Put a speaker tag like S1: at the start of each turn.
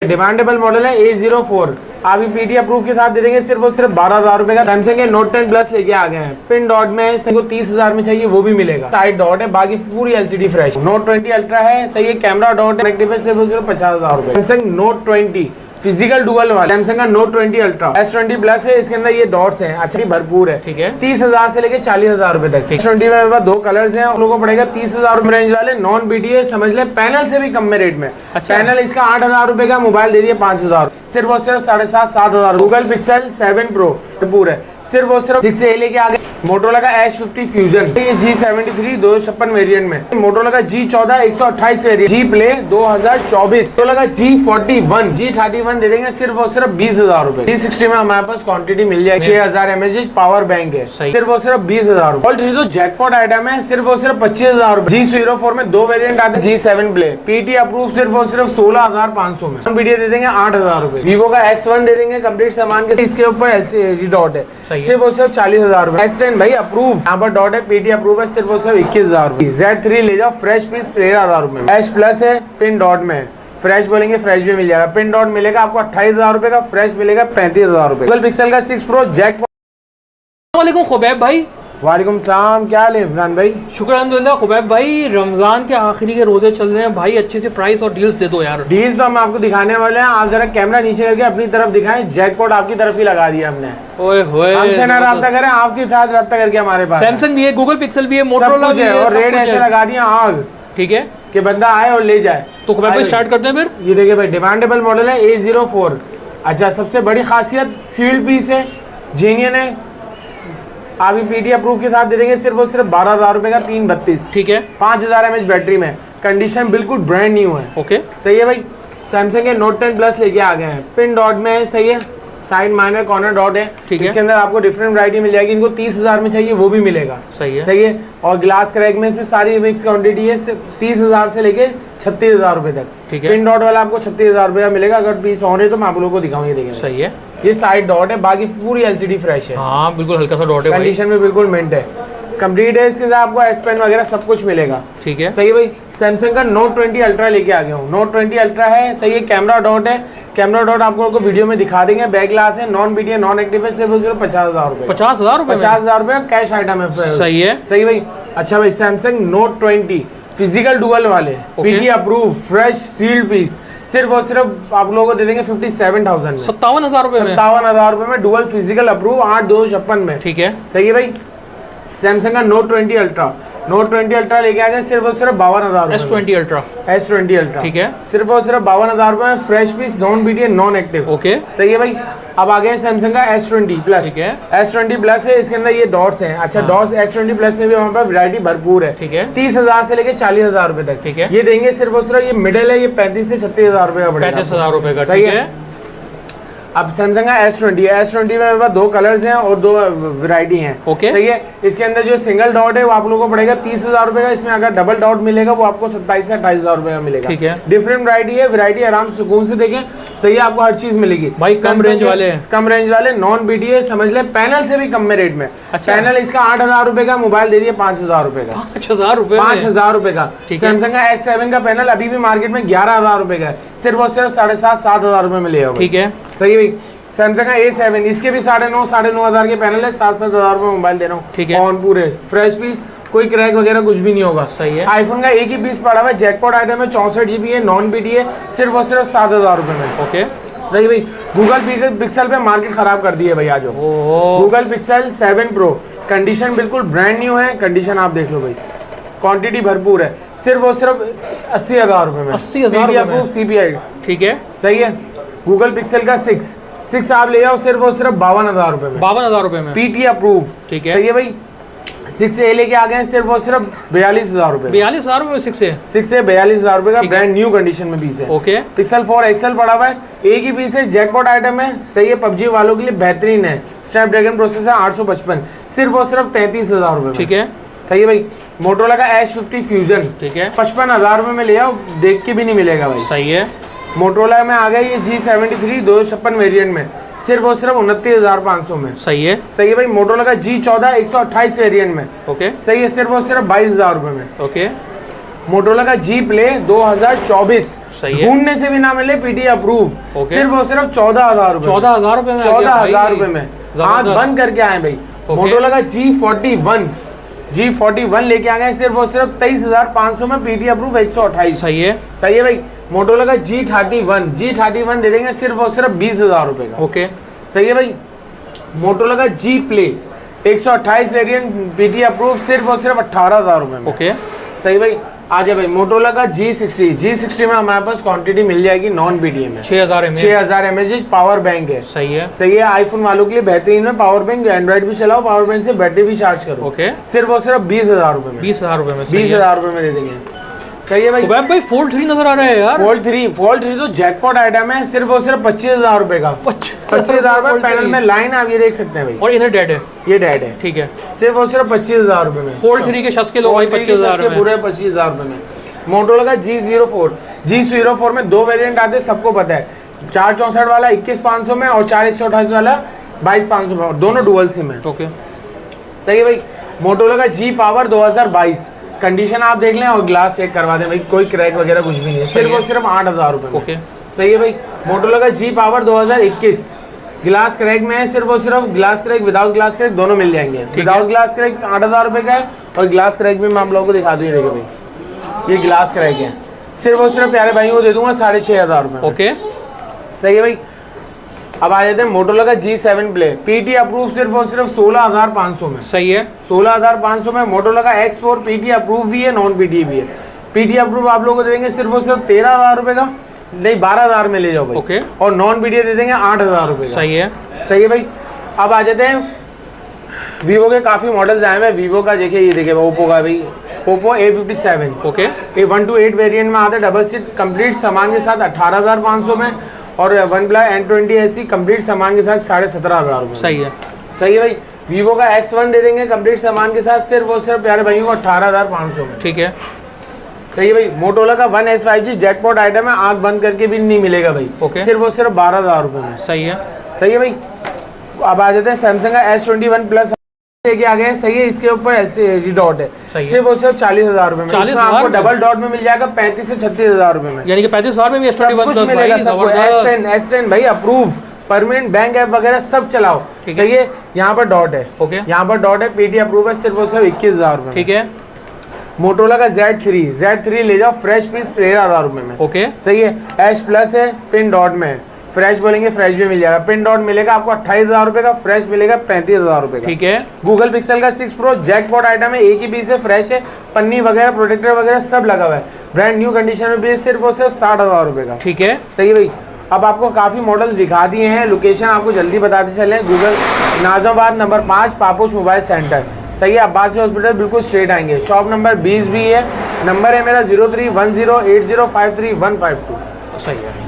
S1: Demandable model है A04। आप PT approve के साथ दे देंगे सिर्फ और सिर्फ 12,000 रुपए का। सैमसंग के नोट 10 प्लस लेके आ गए हैं। पिन डॉट में है, को 30,000 में चाहिए वो भी मिलेगा। साइड डॉट है, बाकी पूरी एलसीडी फ्रेश। नोट 20 अल्ट्रा है, चाहिए कैमरा डॉट कनेक्टिव है, सिर्फ और सिर्फ 50,000 रुपए। सैमसंग नोट 20 फिजिकल डुअल वाला सैमसंग का नोट 20 अल्ट्रा S20 प्लस है, इसके अंदर ये डॉट्स हैं, अच्छा भरपूर है, ठीक है। 30,000 से लेके 40,000 रुपए तक। S20 में 2 कलर्स हैं, उन लोगों को पड़ेगा 30,000 रेंज वाले। नॉन बीटीए समझ ले, पैनल से भी कम में रेट में। अच्छा। पैनल इसका 8,000 रुपए का, मोबाइल दे दिए 5,000, सिर्फ और सिर्फ 7,500-7,000। गूगल पिक्सल 7 प्रो भरपूर है, सिर्फ और सिर्फ 6A लेके आ गए। मोटोरोला का H50 फ्यूजन, ये G73 256 वेरिएंट में। मोटोरोला का G14 128 variant. G play 2024। Motorola का G31 दे देंगे सिर्फ और सिर्फ 20,000 रुपए। G60 में हमारे पास क्वांटिटी मिल जाएगी। 6000 mAh पावर बैंक है, सिर्फ और सिर्फ 20,000 रुपए। ऑल तो जैकपॉट आइटम है, सिर्फ और सिर्फ 25,000 रुपए। G04 में 2 वेरिएंट आते हैं। G7 प्ले पीटी अप्रूव सिर्फ और सिर्फ 16,500 में। वीडियो दे देंगे 8,000 रुपए। वीवो का S1 दे देंगे कंप्लीट सामान के, इसके ऊपर एलसीडी डॉट है, सिर्फ और सिर्फ 40,000 रुपए। S10 भाई अप्रूव, यहाँ पर डॉट है, पीटी अप्रूव है, सिर्फ और सिर्फ 21,000 रुपए। Z3 ले जाओ फ्रेश पीस 13,000 रुपए। H प्लस है, पिन डॉट में फ्रेश बोलेंगे फ्रेश भी मिल जाएगा। पिन डॉट मिलेगा आपको 28,000 रुपए का, फ्रेश मिलेगा 35,000 रुपए। गूगल पिक्सल का 6 प्रो जैक।
S2: वालेकुम खुबैब भाई।
S1: वालेकुम सलाम, क्या हाल है इमरान भाई?
S2: शुक्र अल्हम्दुलिल्लाह। खुबैब भाई रमजान के आखिरी के रोजे चल रहे हैं भाई, अच्छे से प्राइस और डील्स दे दो यार।
S1: डील्स तो हम आपको दिखाने वाले हैं, आप जरा कैमरा नीचे करके अपनी तरफ दिखाएं। जैकपॉट आपकी तरफ ही लगा दिया हमने।
S2: ओए होए,
S1: हमसे ना रब्ता करें, आपके साथ रब्ता करके हमारे पास
S2: सैमसंग भी है, गूगल पिक्सल भी है, मोटोरोला भी है,
S1: और रेट ऐसे लगा दिया आग,
S2: ठीक है,
S1: कि बंदा आए और ले जाए।
S2: तो खुबैब भाई स्टार्ट करते हैं फिर।
S1: ये देखिए भाई, डिमांडेबल मॉडल है A04। अच्छा, सबसे बड़ी खासियत सील्ड पीस है, जेन्युइन है। आप पीटी अप्रूव के साथ दे देंगे सिर्फ और सिर्फ 12,000 रुपए का, 332, ठीक है। 5,000 mAh बैटरी में, कंडीशन बिल्कुल ब्रांड न्यू है। ओके, सही है भाई। सैमसंग के नोट 10 प्लस लेके आ गए हैं। पिन डॉट में है, सही है, साइड माइनर कॉर्नर डॉट है, ठीक है। इसके अंदर आपको डिफरेंट वैरायटी मिल जाएगी। इनको 30,000 में चाहिए वो भी मिलेगा, सही है। और ग्लास क्रैक में इसमें सारी मिक्स क्वांटिटी है, 30,000 से लेके 36,000 रुपए तक, ठीक है। पिन डॉट वाला आपको 36,000 रुपए का मिलेगा। अगर पीस ऑन है तो मैं आप लोगों को दिखाऊँ, ये देखिए, सही है। ये साइड डॉट है, बाकी पूरी एलसीडी फ्रेश है। हाँ बिल्कुल, हल्का सा डॉट है, कंडीशन में बिल्कुल मिंट है, कंप्लीट है। इसके साथ आपको S पेन वगैरह सब कुछ मिलेगा, ठीक है, सही है भाई। सैमसंग का नोट 20 अल्ट्रा लेके आ गया हूँ। नोट 20 अल्ट्रा है, चाहिए कैमरा डॉट है, कैमरा डॉट आपको वीडियो में दिखा देंगे। बैक ग्लास है, नॉन बीटीए नॉन एक्टिव है, सिर्फ 50,000 रुपए। 50,000 रुपए कैश आइटम है, सही है, सही भाई। अच्छा भाई, सैमसंग नोट 20 फिजिकल डुअल वाले, PT approve fresh sealed piece, सिर्फ और सिर्फ आप लोगों को दे देंगे 57,000 में, 57,000 रुपए में, 57,000 रुपए में डुअल फिजिकल अप्रूव 8/256 में, ठीक है, सही है भाई। सैमसंग का नोट 20 अल्ट्रा, नोट 20 अल्ट्रा लेके आ गए सिर्फ और सिर्फ 52,000। S20 अल्ट्रा, ठीक है, सिर्फ और सिर्फ 52,000 रुपए में, fresh piece, non PTA non active, okay, सही है भाई। अब आ गए सैमसंग का S20 प्लस, ठीक है, S20 प्लस है, इसके अंदर ये डॉट्स हैं। अच्छा, डॉट्स S20 प्लस में भी हमारे पास वैरायटी भरपूर है, ठीक है। 30,000 से लेके 40,000 रुपए तक, ठीक है। ये देंगे सिर्फ और सिर्फ, ये मिडिल है, ये 35 से 36,000 रुपए का पड़ेगा, 35,000 रुपए का, सही है। अब सैमसंग का S20 में 2 कलर्स हैं और 2 वैरायटी हैं, ओके, सही है। इसके अंदर जो सिंगल डॉट है वो आप लोगों को पड़ेगा 30,000 रुपए का। इसमें अगर डबल डॉट मिलेगा वो आपको 27 से 28,000 रुपए का मिलेगा, ठीक है। डिफरेंट वैरायटी है, वैरायटी आराम सुकून से देखें, सही है, आपको हर चीज मिलेगी भाई। कम रेंज वाले नॉन बीटीए समझ ले, पैनल से भी कम में रेट में। अच्छा। पैनल इसका 8,000 रुपए का, मोबाइल दे दिए 5,000 रुपए का, 5,000 रुपए का। सैमसंग का S7 का पैनल अभी भी मार्केट में 11,000 रुपए का है, सिर्फ और सिर्फ 7,500-7,000 रुपए में लिया, ठीक है, सही भाई। सैमसंग का A7, इसके भी 9,500 के पैनल है, 7,000 रुपए मोबाइल दे रहा हूँ, ठीक है, ऑन पूरे फ्रेश पीस, कोई क्रैक वगैरह कुछ भी नहीं होगा, सही है। आईफोन का एक ही पीस पड़ा हुआ है, जैकपॉट आइटम है, 64 GB है, नॉन बीटीए, सिर्फ और सिर्फ 7,000 रुपए में, ओके, सही भाई। गूगल पिक्सल पे मार्केट खराब कर दी है भाई, आज गूगल पिक्सल 7 प्रो, कंडीशन बिल्कुल ब्रांड न्यू है, कंडीशन आप देख लो भाई, क्वांटिटी भरपूर है, सिर्फ और सिर्फ 80,000 रुपए में, 80,000 CPI, ठीक है, सही है। गूगल पिक्सल का 6 आप ले जाओ सिर्फ और सिर्फ 52,000 रुपए में, 52,000 रुपए में, पीटी अप्रूव, ठीक है, सही है भाई। 6A लेके आ गए हैं सिर्फ और सिर्फ 42,000 रुपए, 42,000 रुपए में 6A 42,000 रुपए का, ब्रांड न्यू कंडीशन में पीस है, ओके। पिक्सल 4 XL पड़ा हुआ है, एक ही पीस है, जैकपॉट आइटम है, सही है, पबजी वालों के लिए बेहतरीन है, स्नैपड्रैगन प्रोसेसर 855, सिर्फ और सिर्फ 33,000 रुपए, ठीक है, सही है भाई। मोटोरोला का H50 फ्यूजन, ठीक है, 55,000 रुपए में ले आओ, देख के भी नहीं मिलेगा भाई, सही है। मोटोरोला में आ गया ये G73 256 वेरिएंट में, सिर्फ और सिर्फ 29,500 में, सही है, सही है भाई। मोटोरोला का G14 128 वेरिएंट में, ओके, सही है, सिर्फ और सिर्फ 22,000 रुपए में, ओके। मोटोरोला का G प्ले 2024
S2: सही है।
S1: ढूंढने से भी ना मिले, पीटी अप्रूव, सिर्फ और सिर्फ 14,000 रुपए,
S2: 14,000 रुपए में,
S1: 14,000 रुपए में आंख बंद करके आए भाई। मोटोरोला का G41 लेके आ गए सिर्फ और सिर्फ 23,500 में, पीटी अप्रूव 128।
S2: सही है,
S1: सही है भाई। मोटोरोला का G31 दे देंगे सिर्फ और सिर्फ 20,000 रुपए का।
S2: ओके,
S1: सही है भाई। मोटोरोला का G Play 128 variant, PT approve सिर्फ और सिर्फ 18,000 रुपए में।
S2: ओके,
S1: सही भाई। आ जाए भाई। मोटोरोला का G60 में हमारे पास क्वांटिटी मिल जाएगी नॉन पीटीएम में, 6000 mAh पावर बैंक है।
S2: सही है,
S1: सही है। आईफोन वालों के लिए बेहतरीन है पावर बैंक, एंड्रॉइड भी चलाओ, पावर बैंक से बैटरी भी चार्ज करो।
S2: ओके,
S1: सिर्फ और सिर्फ 20,000 रुपए में,
S2: 20,000 रुपए में,
S1: 20,000 रुपए में दे देंगे। सही है भाई।
S2: तो भाई फोल्ड 3 नजर आ रहा है यार।
S1: फोल्ड 3 तो जैकपॉट आइटम है, सिर्फ और सिर्फ 25,000 रुपए का। 25,000 रुपए। पैनल में लाइन आप ये देख सकते हैं भाई,
S2: और इधर डेड है,
S1: ये डेड है।
S2: ठीक है,
S1: सिर्फ और सिर्फ 25,000 रुपए में।
S2: फोल्ड 3 के शस के लो भाई 25,000 में,
S1: पूरे 25,000 रुपए में। मोटोरोला का G04 में 2 वेरिएंट आते हैं, सबको पता है। 464 वाला 21,500 में, और 4128 वाला 22,500 में, और दोनों डुअल सिम है।
S2: ओके,
S1: सही है भाई। मोटोरोला का G Power 2022, कंडीशन आप देख लें और ग्लास चेक करवा दें भाई, कोई क्रैक वगैरह कुछ भी नहीं है, सिर्फ और सिर्फ 8,000 रुपए में।
S2: ओके,
S1: सही है भाई। मोटोरोला का G Power 2021 ग्लास क्रैक में है, सिर्फ और सिर्फ glass crack, without glass crack दोनों मिल जाएंगे। विदाउट ग्लास क्रैक 8,000 रुपए का है, और ग्लास क्रैक भी मैं आप लोगों को दिखा दूँ। देखो भाई, ये ग्लास क्रैक है, सिर्फ और सिर्फ प्यारे भाई को दे दूंगा 6,500 रुपए।
S2: ओके,
S1: सही है भाई। अब आ जाते हैं मोटोरोला का G7 Play, पीटी अप्रूव सिर्फ और सिर्फ 16,500 में।
S2: सही है,
S1: 16,500 में। मोटोरोला का X4 पीटी अप्रूव भी है, नॉन पीटी भी है। पीटी अप्रूव आप लोगों को दे देंगे सिर्फ और सिर्फ 13,000 रुपए का, नहीं 12,000 में ले जाओ भाई।
S2: ओके,
S1: और नॉन पीटी दे देंगे 8,000 रुपए का।
S2: सही है,
S1: सही है भाई। अब आ जाते हैं वीवो के काफ़ी मॉडल्स आए हैं। वीवो का देखिए, ये देखिए ओप्पो का भाई, ओप्पो A57।
S2: ओके,
S1: ये 1 to 8 वेरिएंट में आता है, डबल सीट कंप्लीट सामान के साथ 18,500 में, और OnePlus N20 ऐसी कंप्लीट सामान के साथ 17,500 रुपये।
S2: सही है,
S1: सही है भाई। वीवो का S1 दे देंगे कंप्लीट सामान के साथ सिर्फ और सिर्फ प्यारे भाइयों को 18,500 में।
S2: ठीक है,
S1: सही है भाई। मोटोरोला का 1S 5G जैकपॉट आइटम है, आंख बंद करके भी नहीं मिलेगा भाई।
S2: ओके,
S1: सिर्फ और सिर्फ 12,000 रुपये में।
S2: सही है,
S1: सही है भाई। अब आ जाते हैं सैमसंग का S21 प्लस लेके आ गए। सही है। इसके ऊपर LCD डॉट है, सिर्फ और सिर्फ 40,000 रुपए में। इसमें आपको डबल डॉट में मिल जाएगा 35 से 36,000 रुपए में,
S2: यानी कि 35,000 में भी
S1: सब कुछ मिलेगा। सब कुछ S10 भाई अप्रूव, परमानेंट बैंक ऐप वगैरह सब चलाओ। सही है। यहाँ पर डॉट है,
S2: ओके,
S1: यहाँ पर डॉट है, पीटी अप्रूव है, सिर्फ और सिर्फ 21,000 रुपए।
S2: ठीक है।
S1: मोटोरोला का Z3 ले जाओ फ्रेश पीस 13,000 रुपए में।
S2: ओके,
S1: सही है। S प्लस है, पिन डॉट में, फ्रेश बोलेंगे फ्रेश भी मिल जाएगा। पिन डॉट मिलेगा आपको 28,000 रुपए का, फ्रेश मिलेगा 35,000 रुपए का।
S2: ठीक है।
S1: गूगल पिक्सल का 6 Pro जैकपॉट आइटम है, एक ही पीस है, फ्रेश है, पन्नी वगैरह प्रोटेक्टर वगैरह सब लगा हुआ है, ब्रांड न्यू कंडीशन में भी सिर्फ और सिर्फ 60,000 रुपए का।
S2: ठीक है।
S1: सही है भाई। अब आपको काफ़ी मॉडल दिखा दिए हैं, लोकेशन आपको जल्दी बताते चलें। Google Nazimabad number 5 Paposh mobile centre. सही है। अब्बासी हॉस्पिटल बिल्कुल स्ट्रेट आएंगे। शॉप नंबर 20 भी है। नंबर है मेरा 031080535152।
S2: सही है।